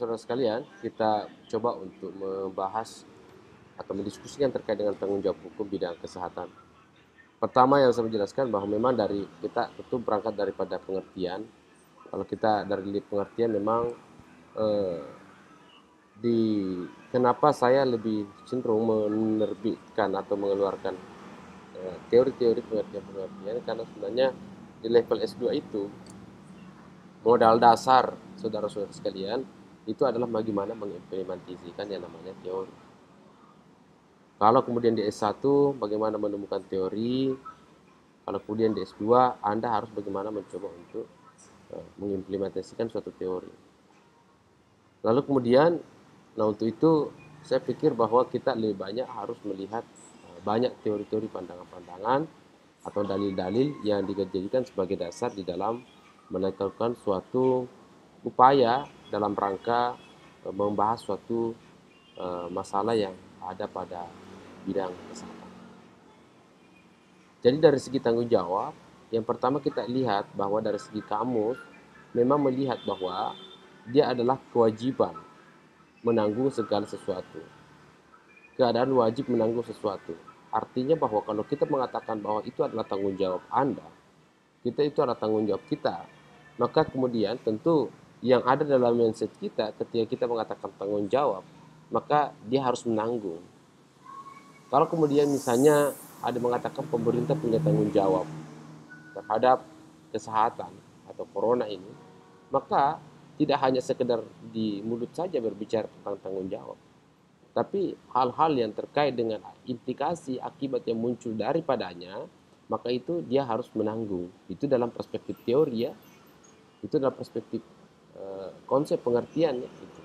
saudara-saudara sekalian, kita coba untuk membahas atau mendiskusikan terkait dengan tanggung jawab hukum bidang kesehatan. Pertama yang saya menjelaskan bahwa memang dari kita tentu berangkat daripada pengertian. Kalau kita dari pengertian memang eh, kenapa saya lebih cenderung menerbitkan atau mengeluarkan teori-teori pengertian-pengertian, karena sebenarnya di level S2 itu modal dasar saudara-saudara sekalian itu adalah bagaimana mengimplementasikan yang namanya teori. Kalau kemudian di S1 bagaimana menemukan teori, kalau kemudian di S2 Anda harus bagaimana mencoba untuk mengimplementasikan suatu teori. Lalu kemudian, nah untuk itu saya pikir bahwa kita lebih banyak harus melihat banyak teori-teori pandangan-pandangan atau dalil-dalil yang dijadikan sebagai dasar di dalam melakukan suatu upaya dalam rangka membahas suatu masalah yang ada pada bidang kesehatan. Jadi dari segi tanggung jawab, yang pertama kita lihat bahwa dari segi kamus memang melihat bahwa dia adalah kewajiban menanggung segala sesuatu. Keadaan wajib menanggung sesuatu. Artinya bahwa kalau kita mengatakan bahwa itu adalah tanggung jawab Anda, kita itu adalah tanggung jawab kita, maka kemudian tentu yang ada dalam mindset kita ketika kita mengatakan tanggung jawab, maka dia harus menanggung. Kalau kemudian misalnya ada mengatakan pemerintah punya tanggung jawab terhadap kesehatan atau corona ini, maka tidak hanya sekedar di mulut saja berbicara tentang tanggung jawab, tapi hal-hal yang terkait dengan implikasi akibat yang muncul daripadanya, maka itu dia harus menanggung. Itu dalam perspektif teori ya, itu dalam perspektif konsep pengertiannya. Gitu.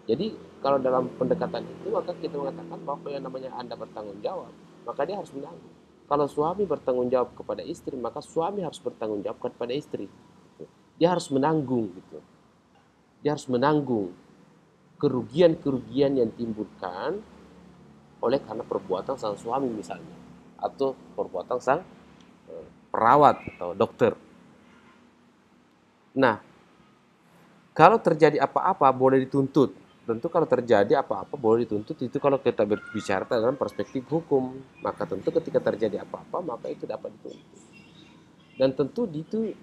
Jadi kalau dalam pendekatan itu maka kita mengatakan bahwa yang namanya Anda bertanggung jawab, maka dia harus menanggung. Kalau suami bertanggung jawab kepada istri, maka suami harus bertanggung jawab kepada istri. Dia harus menanggung gitu. Dia harus menanggung kerugian-kerugian yang timbulkan oleh karena perbuatan sang suami misalnya, atau perbuatan sang perawat atau dokter. Nah, kalau terjadi apa-apa boleh dituntut. Tentu kalau terjadi apa-apa boleh dituntut, itu kalau kita berbicara dalam perspektif hukum. Maka tentu ketika terjadi apa-apa maka itu dapat dituntut. Dan tentu itu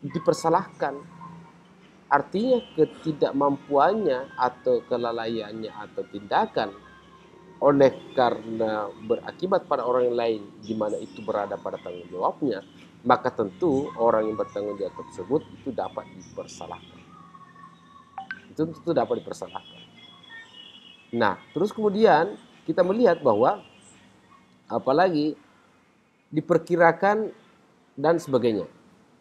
dipersalahkan. Artinya ketidakmampuannya atau kelalaiannya atau tindakan oleh karena berakibat pada orang lain di mana itu berada pada tanggung jawabnya, maka tentu orang yang bertanggung jawab tersebut itu dapat dipersalahkan. Itu tentu dapat dipersalahkan. Nah, terus kemudian kita melihat bahwa apalagi diperkirakan dan sebagainya.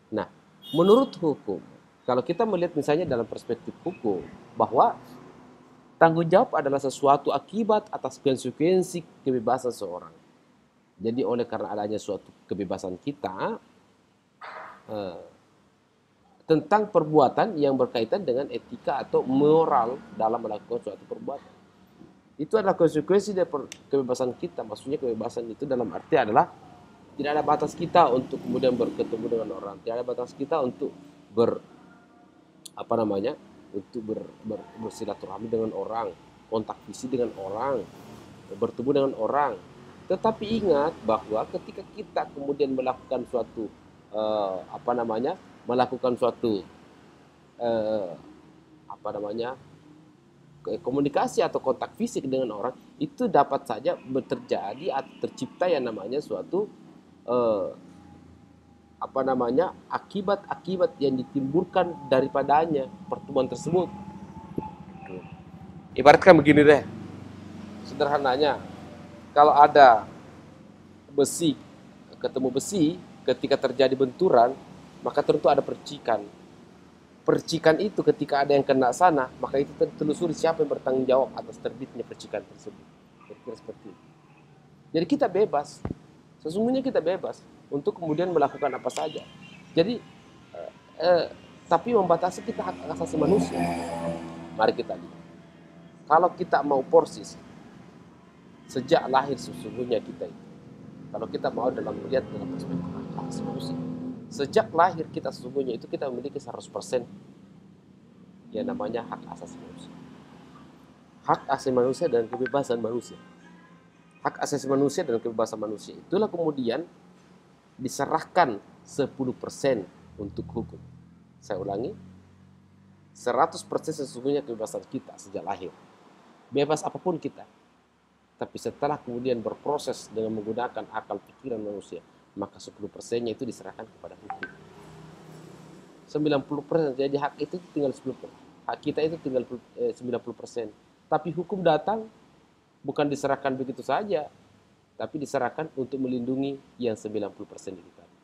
Nah, menurut hukum, kalau kita melihat misalnya dalam perspektif hukum bahwa tanggung jawab adalah sesuatu akibat atas konsekuensi kebebasan seorang. Jadi oleh karena adanya suatu kebebasan kita tentang perbuatan yang berkaitan dengan etika atau moral dalam melakukan suatu perbuatan. Itu adalah konsekuensi dari kebebasan kita. Maksudnya kebebasan itu dalam arti adalah tidak ada batas kita untuk kemudian bertemu dengan orang. Tidak ada batas kita untuk bersilaturahmi dengan orang, kontak fisik dengan orang, bertemu dengan orang. Tetapi ingat bahwa ketika kita kemudian melakukan suatu melakukan suatu komunikasi atau kontak fisik dengan orang, itu dapat saja terjadi atau tercipta yang namanya suatu akibat-akibat yang ditimbulkan daripadanya pertemuan tersebut. Ibaratkan begini deh, sederhananya, kalau ada besi ketemu besi, ketika terjadi benturan, maka tentu ada percikan. Percikan itu ketika ada yang kena sana, maka itu telusuri siapa yang bertanggung jawab atas terbitnya percikan tersebut. Kira-kira seperti itu. Jadi kita bebas, sesungguhnya kita bebas untuk kemudian melakukan apa saja. Jadi tapi membatasi kita hak asasi manusia. Mari kita lihat. Kalau kita mau porsis sejak lahir sesungguhnya kita itu, kalau kita mau melihat dalam perspektif hak asasi manusia, sejak lahir kita sesungguhnya itu kita memiliki 100% yang namanya hak asasi manusia. Hak asasi manusia dan kebebasan manusia. Hak asasi manusia dan kebebasan manusia itulah kemudian diserahkan 10% untuk hukum. Saya ulangi, 100% sesungguhnya kebebasan kita sejak lahir. Bebas apapun kita. Tapi setelah kemudian berproses dengan menggunakan akal pikiran manusia, maka 10%-nya itu diserahkan kepada hukum. 90%, jadi hak itu tinggal 10%. Hak kita itu tinggal 90%. Tapi hukum datang bukan diserahkan begitu saja, tapi diserahkan untuk melindungi yang 90% itu tadi.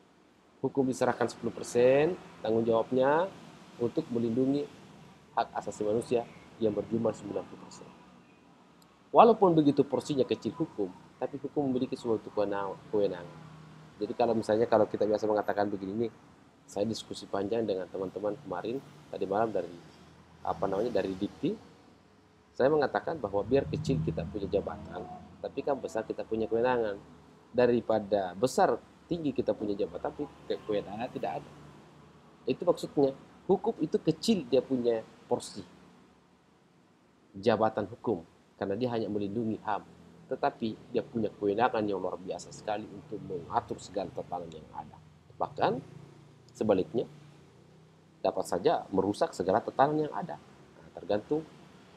Hukum diserahkan 10%, tanggung jawabnya untuk melindungi hak asasi manusia yang berjumlah 90%. Walaupun begitu porsinya kecil hukum, tapi hukum memiliki suatu kewenangan. Jadi kalau misalnya kalau kita biasa mengatakan begini, saya diskusi panjang dengan teman-teman kemarin tadi malam dari Dikti. Saya mengatakan bahwa biar kecil kita punya jabatan, tapi kan besar kita punya kewenangan. Daripada besar tinggi kita punya jabatan, tapi kewenangan tidak ada. Itu maksudnya, hukum itu kecil dia punya porsi jabatan hukum, karena dia hanya melindungi HAM. Tetapi dia punya kewenangan yang luar biasa sekali untuk mengatur segala tatanan yang ada. Bahkan sebaliknya, dapat saja merusak segala tatanan yang ada. Nah, tergantung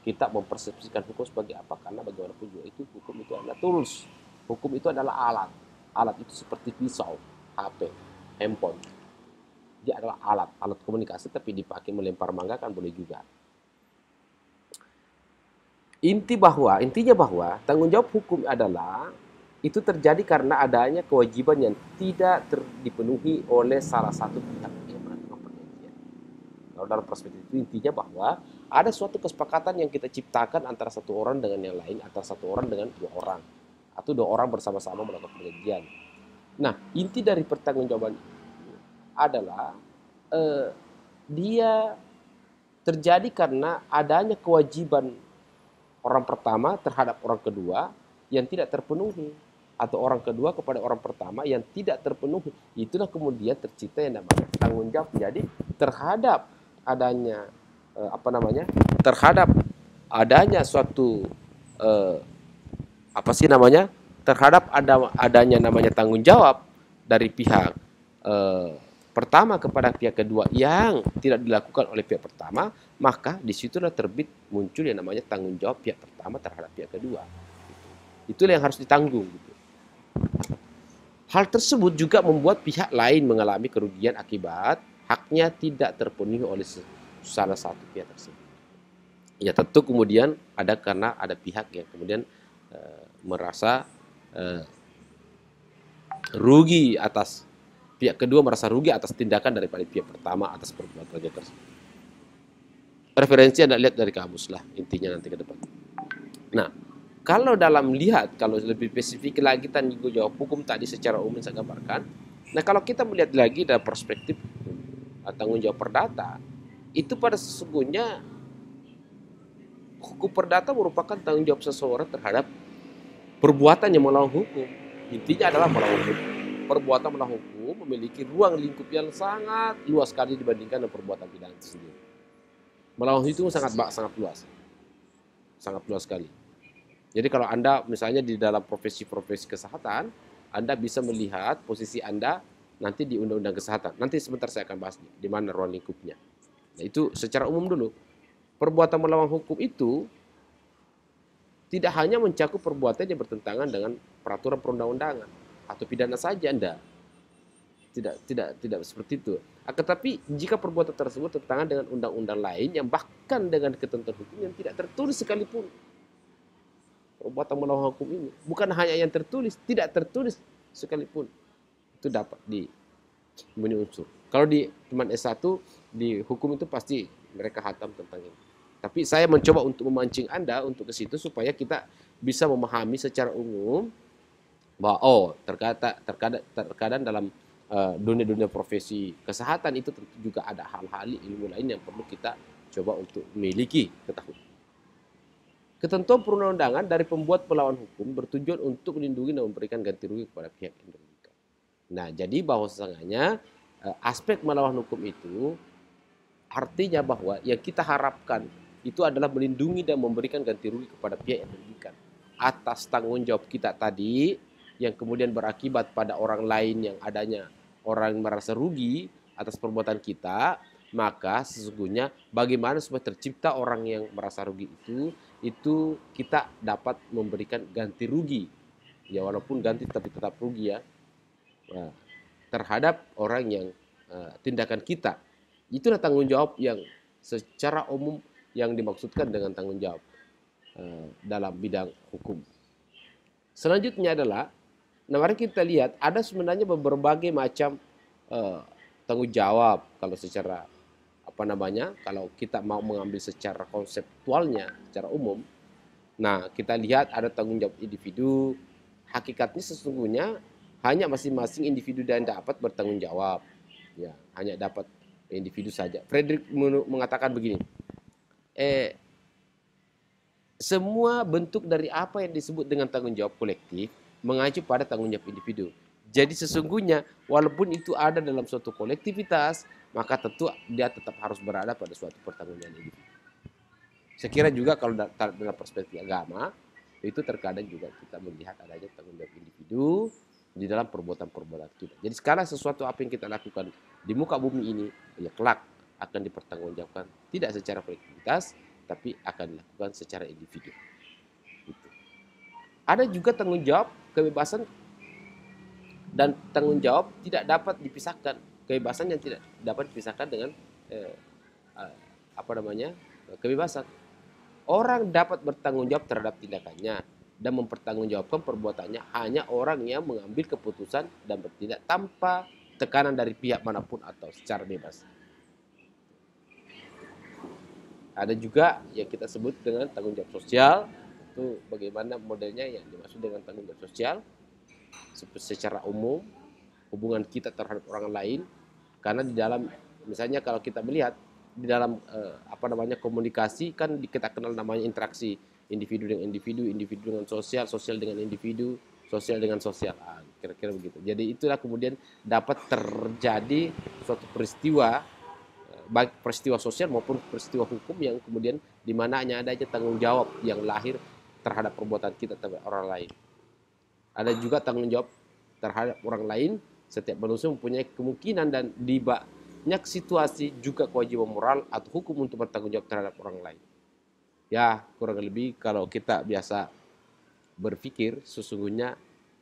kita mempersepsikan hukum sebagai apa, karena bagaimanapun juga itu hukum itu adalah tools. Hukum itu adalah alat. Alat itu seperti pisau, HP, handphone. Dia adalah alat komunikasi, tapi dipakai melempar mangga kan boleh juga. Intinya bahwa tanggung jawab hukum adalah itu terjadi karena adanya kewajiban yang tidak dipenuhi oleh salah satu pihak yang melakukan perjanjian. Kalau dalam perspektif itu intinya bahwa ada suatu kesepakatan yang kita ciptakan antara satu orang dengan yang lain, antara satu orang dengan dua orang, atau dua orang bersama-sama melakukan perjanjian. Nah, inti dari pertanggungjawaban itu adalah dia terjadi karena adanya kewajiban orang pertama terhadap orang kedua yang tidak terpenuhi, atau orang kedua kepada orang pertama yang tidak terpenuhi. Itulah kemudian tercipta yang namanya tanggung jawab. Jadi terhadap adanya terhadap adanya suatu terhadap adanya namanya tanggung jawab dari pihak pertama kepada pihak kedua yang tidak dilakukan oleh pihak pertama, maka disitulah terbit muncul yang namanya tanggung jawab pihak pertama terhadap pihak kedua. Itulah yang harus ditanggung. Hal tersebut juga membuat pihak lain mengalami kerugian akibat haknya tidak terpenuhi oleh salah satu pihak tersebut. Ya tentu kemudian karena ada pihak yang kemudian merasa rugi atas pihak kedua merasa rugi atas tindakan daripada pihak pertama atas perbuatan tersebut. Referensi Anda lihat dari kamus lah intinya nanti ke depan. Nah, kalau lebih spesifik lagi tanggung jawab hukum tadi secara umum saya gambarkan. Nah, kalau kita melihat lagi dari perspektif tanggung jawab perdata, itu pada sesungguhnya hukum perdata merupakan tanggung jawab seseorang terhadap perbuatan yang melawan hukum. Intinya adalah melawan hukum. Perbuatan melawan hukum memiliki ruang lingkup yang sangat luas sekali dibandingkan dengan perbuatan pidana itu sendiri. Melawan itu sangat luas. Sangat luas sekali. Jadi kalau Anda misalnya di dalam profesi-profesi kesehatan, Anda bisa melihat posisi Anda nanti di Undang-Undang Kesehatan. Nanti sebentar saya akan bahas di mana ruang lingkupnya. Nah, itu secara umum dulu. Perbuatan melawan hukum itu tidak hanya mencakup perbuatan yang bertentangan dengan peraturan perundang-undangan atau pidana saja, Anda. Tidak seperti itu. Tetapi jika perbuatan tersebut bertentangan dengan undang-undang lain yang bahkan dengan ketentuan hukum yang tidak tertulis sekalipun. Perbuatan melawan hukum ini bukan hanya yang tertulis, tidak tertulis sekalipun itu dapat memenuhi unsur. Kalau di teman S1 di hukum itu pasti mereka hatam tentang ini. Tapi saya mencoba untuk memancing Anda untuk ke situ supaya kita bisa memahami secara umum bahwa terkadang dalam dunia profesi kesehatan itu tentu juga ada hal-hal ilmu lain yang perlu kita coba untuk memiliki ketahuan. Ketentuan perundang-undangan dari pembuat pelawan hukum bertujuan untuk melindungi dan memberikan ganti rugi kepada pihak yang dirugikan. Nah, jadi bahwasanya aspek melawan hukum itu Artinya bahwa yang kita harapkan itu adalah melindungi dan memberikan ganti rugi kepada pihak yang merugikan atas tanggung jawab kita tadi, yang kemudian berakibat pada orang lain yang adanya orang merasa rugi atas perbuatan kita. Maka sesungguhnya bagaimana supaya tercipta orang yang merasa rugi itu kita dapat memberikan ganti rugi, ya walaupun ganti tapi tetap rugi ya, terhadap orang yang tindakan kita. Itulah tanggung jawab yang secara umum yang dimaksudkan dengan tanggung jawab dalam bidang hukum. Selanjutnya adalah, nah mari kita lihat ada sebenarnya berbagai macam tanggung jawab kalau secara kalau kita mau mengambil secara konseptualnya, secara umum. Nah, kita lihat ada tanggung jawab individu. Hakikatnya sesungguhnya hanya masing-masing individu dan dapat bertanggung jawab. Ya, hanya dapat individu saja. Frederick mengatakan begini, semua bentuk dari apa yang disebut dengan tanggung jawab kolektif mengacu pada tanggung jawab individu. Jadi sesungguhnya walaupun itu ada dalam suatu kolektivitas, maka tentu dia tetap harus berada pada suatu pertanggungjawaban individu. Saya kira juga kalau dalam perspektif agama, itu terkadang juga kita melihat adanya tanggung jawab individu di dalam perbuatan-perbuatan kita. Jadi sekarang sesuatu apa yang kita lakukan di muka bumi ini, ya kelak akan dipertanggungjawabkan tidak secara kolektivitas, tapi akan dilakukan secara individu. Gitu. Ada juga tanggung jawab kebebasan dan tanggung jawab tidak dapat dipisahkan. Kebebasan yang tidak dapat dipisahkan dengan kebebasan. Orang dapat bertanggung jawab terhadap tindakannya dan mempertanggungjawabkan perbuatannya hanya orang yang mengambil keputusan dan bertindak tanpa tekanan dari pihak manapun atau secara bebas. Ada juga yang kita sebut dengan tanggung jawab sosial. Itu bagaimana modelnya yang dimaksud dengan tanggung jawab sosial secara umum, hubungan kita terhadap orang lain. Karena di dalam, misalnya kalau kita melihat di dalam komunikasi kan kita kenal namanya interaksi individu dengan individu, individu dengan sosial, sosial dengan individu, sosial dengan sosial. Kira-kira begitu. Jadi itulah kemudian dapat terjadi suatu peristiwa, baik peristiwa sosial maupun peristiwa hukum yang kemudian di mana hanya adanya tanggung jawab yang lahir terhadap perbuatan kita terhadap orang lain. Ada juga tanggung jawab terhadap orang lain. Setiap manusia mempunyai kemungkinan dan di banyak situasi juga kewajiban moral atau hukum untuk bertanggung jawab terhadap orang lain. Ya, kurang lebih kalau kita biasa berpikir, sesungguhnya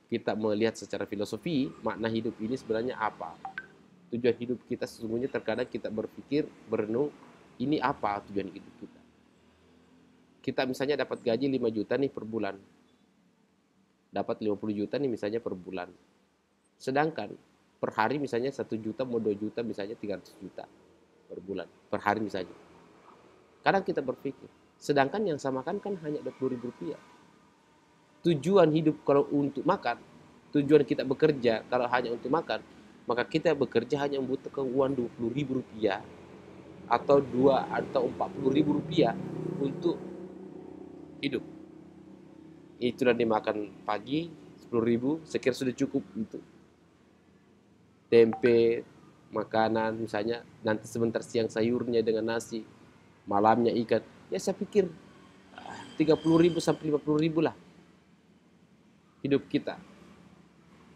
kita melihat secara filosofi, makna hidup ini sebenarnya apa? Tujuan hidup kita sesungguhnya terkadang kita berpikir, berenung, ini apa tujuan hidup kita? Kita misalnya dapat gaji 5 juta nih per bulan. Dapat 50 juta nih misalnya per bulan. Sedangkan per hari misalnya 1 juta mau 2 juta misalnya 300 juta per bulan. Per hari misalnya. Kadang kita berpikir, sedangkan yang samakan kan hanya 20.000 rupiah. Tujuan hidup kalau untuk makan, tujuan kita bekerja kalau hanya untuk makan, maka kita bekerja hanya membutuhkan uang 20.000 rupiah atau 40.000 rupiah untuk hidup. Itulah dimakan pagi 10.000, saya kira sudah cukup untuk tempe, makanan misalnya, nanti sebentar siang sayurnya dengan nasi, malamnya ikan. Ya saya pikir 30.000 sampai 50.000 lah hidup kita.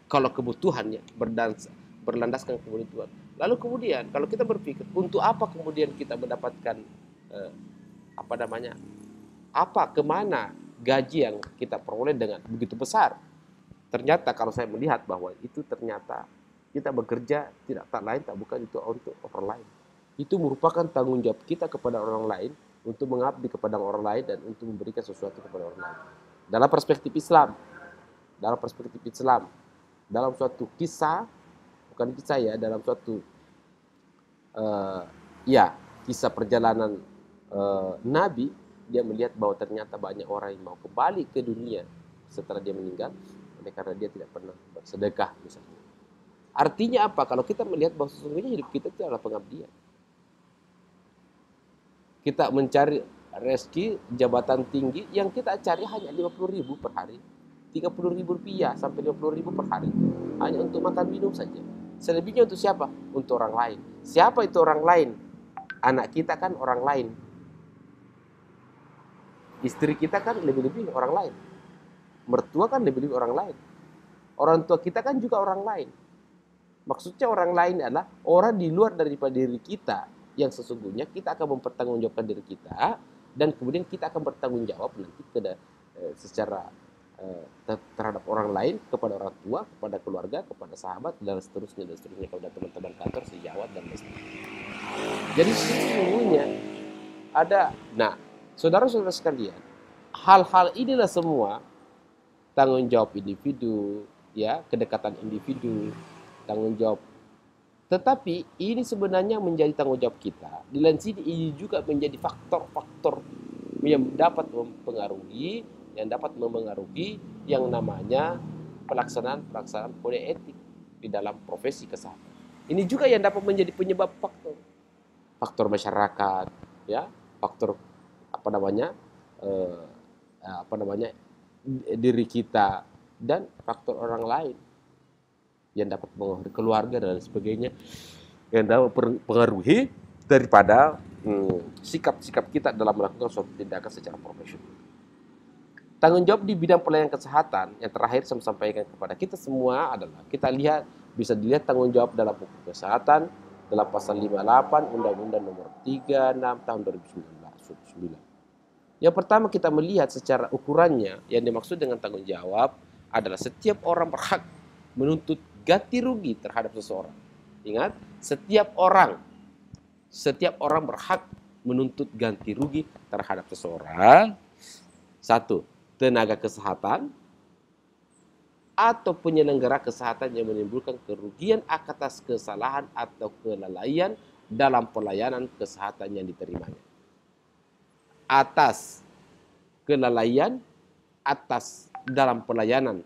Kalau kebutuhannya berlandaskan kebutuhan. Lalu kemudian kalau kita berpikir untuk apa kemudian kita mendapatkan kemana gaji yang kita peroleh dengan begitu besar. Ternyata kalau saya melihat bahwa itu ternyata kita bekerja tak lain tak bukan itu untuk orang lain. Itu merupakan tanggung jawab kita kepada orang lain untuk mengabdi kepada orang lain dan untuk memberikan sesuatu kepada orang lain. Dalam perspektif Islam, dalam suatu kisah, bukan kisah ya, dalam suatu kisah perjalanan Nabi, dia melihat bahwa ternyata banyak orang yang mau kembali ke dunia setelah dia meninggal, oleh karena dia tidak pernah bersedekah misalnya. Artinya apa? Kalau kita melihat bahwa sesungguhnya hidup kita itu adalah pengabdian. Kita mencari rezeki, jabatan tinggi, yang kita cari hanya 50.000 per hari. 30.000 rupiah sampai 50.000 per hari. Hanya untuk makan minum saja. Selebihnya untuk siapa? Untuk orang lain. Siapa itu orang lain? Anak kita kan orang lain. Istri kita kan lebih-lebih orang lain. Mertua kan lebih-lebih orang lain. Orang tua kita kan juga orang lain. Maksudnya orang lain adalah orang di luar daripada diri kita yang sesungguhnya kita akan mempertanggungjawabkan diri kita dan kemudian kita akan bertanggung jawab nanti secara terhadap orang lain, kepada orang tua, kepada keluarga, kepada sahabat dan seterusnya kepada teman-teman kantor, sejawat dan lain-lain. Jadi sesungguhnya ada, nah saudara-saudara sekalian, hal-hal inilah semua tanggung jawab individu, ya, kedekatan individu, tanggung jawab. Tetapi ini sebenarnya menjadi tanggung jawab kita. Di lain sini ini juga menjadi faktor-faktor yang dapat mempengaruhi, yang namanya pelaksanaan kode etik di dalam profesi kesehatan. Ini juga yang dapat menjadi penyebab faktor masyarakat, ya, faktor diri kita dan faktor orang lain yang dapat mengaruhi keluarga dan sebagainya, yang dapat mempengaruhi daripada sikap-sikap kita dalam melakukan suatu tindakan secara profesional. Tanggung jawab di bidang pelayanan kesehatan yang terakhir saya sampaikan kepada kita semua adalah bisa dilihat tanggung jawab dalam hukum kesehatan dalam pasal 58 Undang-Undang Nomor 36 tahun 2009. Yang pertama kita melihat secara ukurannya, yang dimaksud dengan tanggung jawab adalah setiap orang berhak menuntut ganti rugi terhadap seseorang. Ingat, setiap orang berhak menuntut ganti rugi terhadap seseorang. Satu, tenaga kesehatan atau penyelenggara kesehatan yang menimbulkan kerugian atas kesalahan atau kelalaian dalam pelayanan kesehatan yang diterimanya. Atas kelalaian dalam pelayanan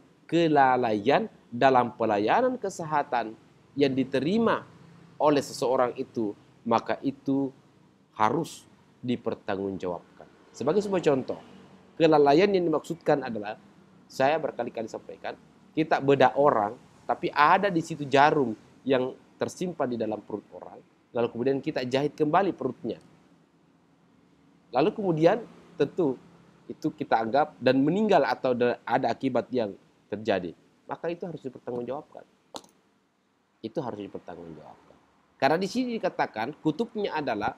kesehatan yang diterima oleh seseorang itu, maka itu harus dipertanggungjawabkan. Sebagai sebuah contoh, kelalaian yang dimaksudkan adalah, saya berkali-kali sampaikan, kita bedah orang, tapi ada di situ jarum yang tersimpan di dalam perut orang, lalu kemudian kita jahit kembali perutnya. Lalu kemudian tentu itu kita anggap dan meninggal atau ada akibat yang terjadi, maka itu harus dipertanggungjawabkan. Itu harus dipertanggungjawabkan. Karena di sini dikatakan kutubnya adalah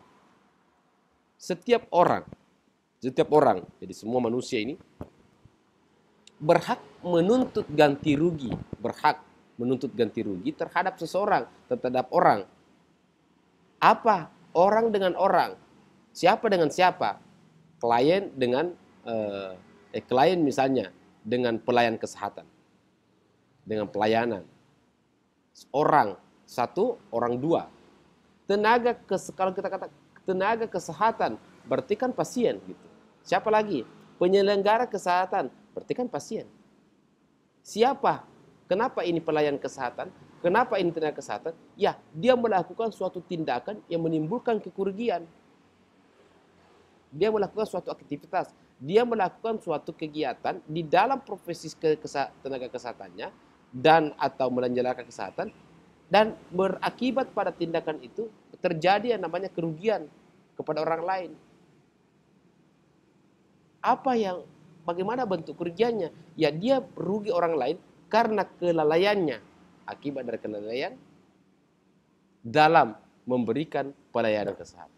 setiap orang, jadi semua manusia ini berhak menuntut ganti rugi terhadap seseorang, terhadap orang. Apa? Orang dengan orang. Siapa dengan siapa? Klien dengan klien misalnya dengan pelayan kesehatan, dengan pelayanan. Orang satu, orang dua. Kalau kita kata tenaga kesehatan, berarti kan pasien gitu. Siapa lagi? Penyelenggara kesehatan, berarti kan pasien. Siapa? Kenapa ini pelayan kesehatan? Kenapa ini tenaga kesehatan? Ya, dia melakukan suatu tindakan yang menimbulkan kerugian. Dia melakukan suatu aktivitas, dia melakukan suatu kegiatan di dalam profesi tenaga kesehatannya dan atau menjalankan kesehatan, dan berakibat pada tindakan itu terjadi yang namanya kerugian kepada orang lain. Bagaimana bentuk kerugiannya? Ya, dia rugi orang lain karena kelalaiannya, akibat dari kelalaian dalam memberikan pelayanan kesehatan.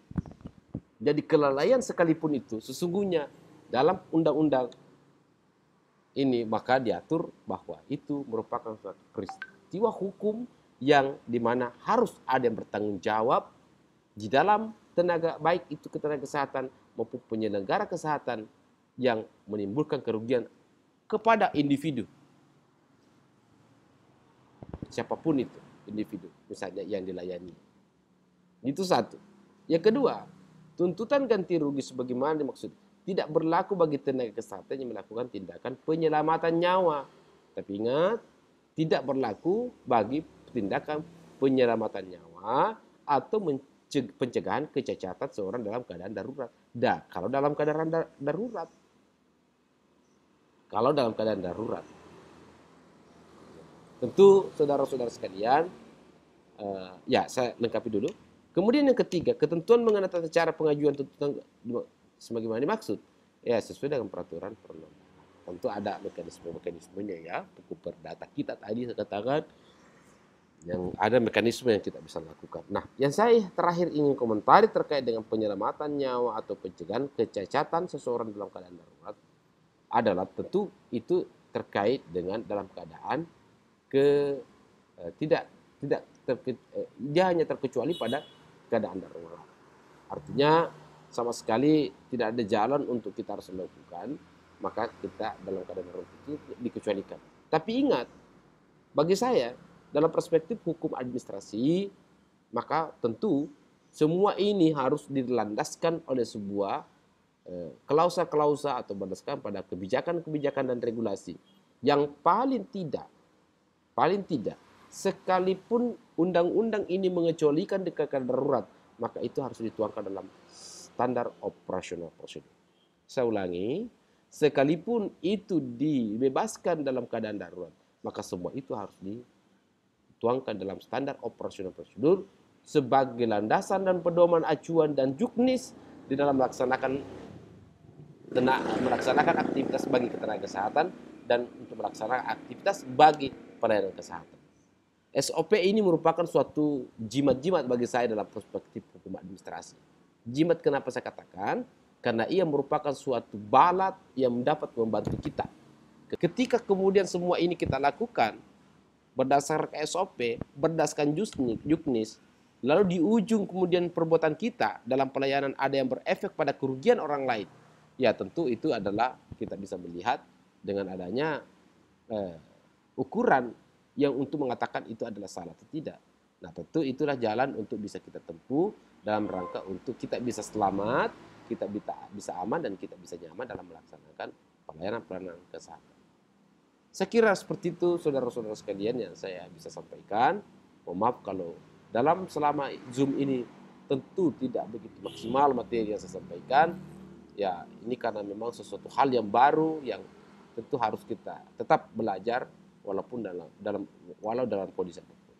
Jadi kelalaian sekalipun itu sesungguhnya dalam undang-undang ini maka diatur bahwa itu merupakan suatu peristiwa hukum yang dimana harus ada yang bertanggung jawab di dalam tenaga, baik itu tenaga kesehatan maupun penyelenggara kesehatan yang menimbulkan kerugian kepada individu. Siapapun itu individu misalnya yang dilayani. Itu satu. Yang kedua, tuntutan ganti rugi sebagaimana dimaksud tidak berlaku bagi tenaga kesehatan yang melakukan tindakan penyelamatan nyawa. Tapi ingat, tidak berlaku bagi tindakan penyelamatan nyawa atau pencegahan kecacatan seorang dalam keadaan darurat. Kalau dalam keadaan darurat. Tentu saudara-saudara sekalian, ya saya lengkapi dulu. Kemudian yang ketiga, ketentuan mengenai tata cara pengajuan tuntutan sebagaimana dimaksud, ya sesuai dengan peraturan perundang-undangan. Tentu ada mekanisme-mekanismenya ya, buku perdata kita tadi saya katakan, yang ada mekanisme yang kita bisa lakukan. Nah, yang saya terakhir ingin komentari terkait dengan penyelamatan nyawa atau pencegahan kecacatan seseorang dalam keadaan darurat adalah tentu itu terkait dengan dalam keadaan tidak tidak dia hanya terkecuali pada keadaan darurat. Artinya sama sekali tidak ada jalan untuk kita harus melakukan, maka kita dalam keadaan darurat itu dikecualikan. Tapi ingat, bagi saya dalam perspektif hukum administrasi, maka tentu semua ini harus dilandaskan oleh sebuah klausa-klausa atau berdasarkan pada kebijakan-kebijakan dan regulasi yang paling tidak sekalipun undang-undang ini mengecualikan di keadaan darurat, maka itu harus dituangkan dalam standar operasional prosedur. Saya ulangi, sekalipun itu dibebaskan dalam keadaan darurat, maka semua itu harus dituangkan dalam standar operasional prosedur sebagai landasan dan pedoman acuan dan juknis di dalam melaksanakan aktivitas bagi ketenaga kesehatan dan untuk melaksanakan aktivitas bagi pelayanan kesehatan. SOP ini merupakan suatu jimat-jimat bagi saya dalam perspektif hukum administrasi. Jimat kenapa saya katakan? Karena ia merupakan suatu balat yang dapat membantu kita. Ketika kemudian semua ini kita lakukan berdasarkan SOP, berdasarkan juknis, lalu di ujung kemudian perbuatan kita dalam pelayanan ada yang berefek pada kerugian orang lain, ya tentu itu adalah kita bisa melihat dengan adanya ukuran yang untuk mengatakan itu adalah salah atau tidak. Nah tentu itulah jalan untuk bisa kita tempuh dalam rangka untuk kita bisa selamat, kita bisa aman, dan kita bisa nyaman dalam melaksanakan pelayanan kesehatan. Saya kira seperti itu saudara-saudara sekalian yang saya bisa sampaikan. Mohon maaf kalau selama Zoom ini tentu tidak begitu maksimal materi yang saya sampaikan. Ya ini karena memang sesuatu hal yang baru yang tentu harus kita tetap belajar walaupun dalam kondisi apapun.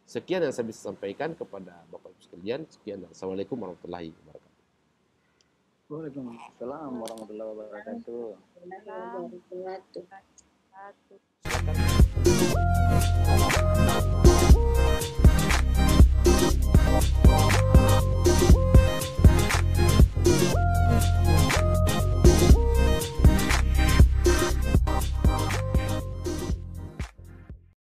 Sekian yang saya bisa sampaikan kepada Bapak Ibu sekalian. Sekian. Assalamualaikum warahmatullahi wabarakatuh. Waalaikumsalam warahmatullahi wabarakatuh. Waalaikumsalam warahmatullahi wabarakatuh.